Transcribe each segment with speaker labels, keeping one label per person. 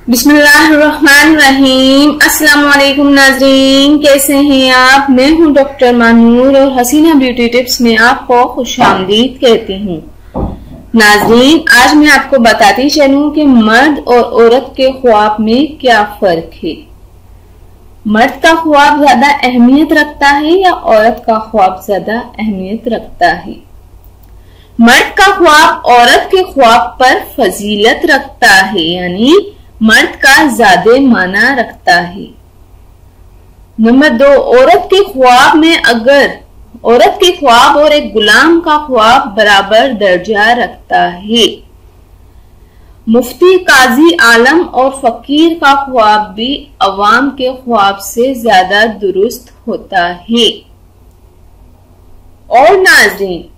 Speaker 1: बिस्मिल्लाहिर्रहमानिर्रहीम। अस्सलाम वालेकुम नाज़रीन, कैसे हैं आप। मैं हूं डॉक्टर मानूर और हसीना ब्यूटी टिप्स में आपको खुशामदीद कहती हूं। नाज़रीन, आज मैं आपको बताती चलूं कि मर्द और औरत के ख्वाब में क्या फर्क है। मर्द का ख्वाब ज्यादा अहमियत रखता है या औरत का ख्वाब ज्यादा अहमियत रखता है। मर्द का ख्वाब औरत के ख्वाब पर फजीलत रखता है, यानी मर्द का ज्यादा माना रखता है। नंबर 2, औरत के ख्वाब में अगर औरत के ख्वाब और एक गुलाम का ख्वाब बराबर दर्जा रखता है। मुफ्ती, काजी, आलम और फकीर का ख्वाब भी अवाम के ख्वाब से ज्यादा दुरुस्त होता है। और नाज़रीन,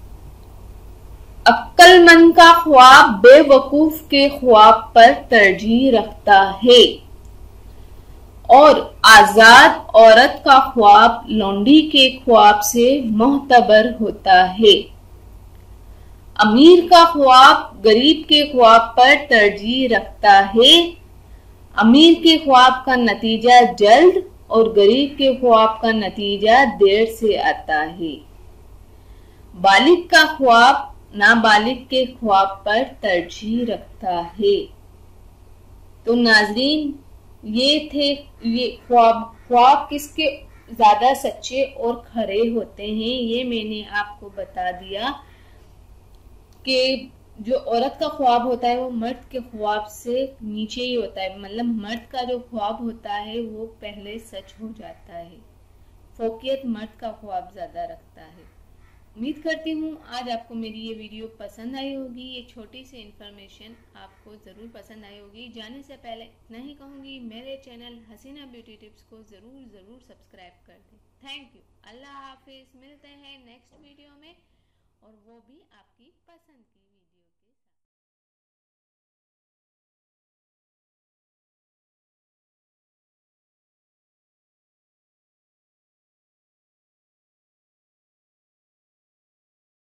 Speaker 1: अक्लमंद का ख्वाब बेवकूफ के ख्वाब पर तरजीह रखता है और आजाद औरत का ख्वाब लौंडी के ख्वाब से मोहतबर होता है। अमीर का ख्वाब गरीब के ख्वाब पर तरजीह रखता है। अमीर के ख्वाब का नतीजा जल्द और गरीब के ख्वाब का नतीजा देर से आता है। बालिग का ख्वाब नाबालिग के ख्वाब पर तरजीह रखता है। तो नाजरीन, ये ख्वाब किसके ज्यादा सच्चे और खरे होते हैं, ये मैंने आपको बता दिया कि जो औरत का ख्वाब होता है वो मर्द के ख्वाब से नीचे ही होता है। मतलब मर्द का जो ख्वाब होता है वो पहले सच हो जाता है। फोकियत मर्द का ख्वाब ज्यादा रखता है। उम्मीद करती हूँ आज आपको मेरी ये वीडियो पसंद आई होगी। ये छोटी सी इन्फॉर्मेशन आपको ज़रूर पसंद आई होगी। जाने से पहले इतना ही कहूँगी, मेरे चैनल हसीना ब्यूटी टिप्स को ज़रूर सब्सक्राइब कर दें। Thank you. अल्लाह हाफिज़। मिलते हैं नेक्स्ट वीडियो में, और वो भी आपकी पसंद की।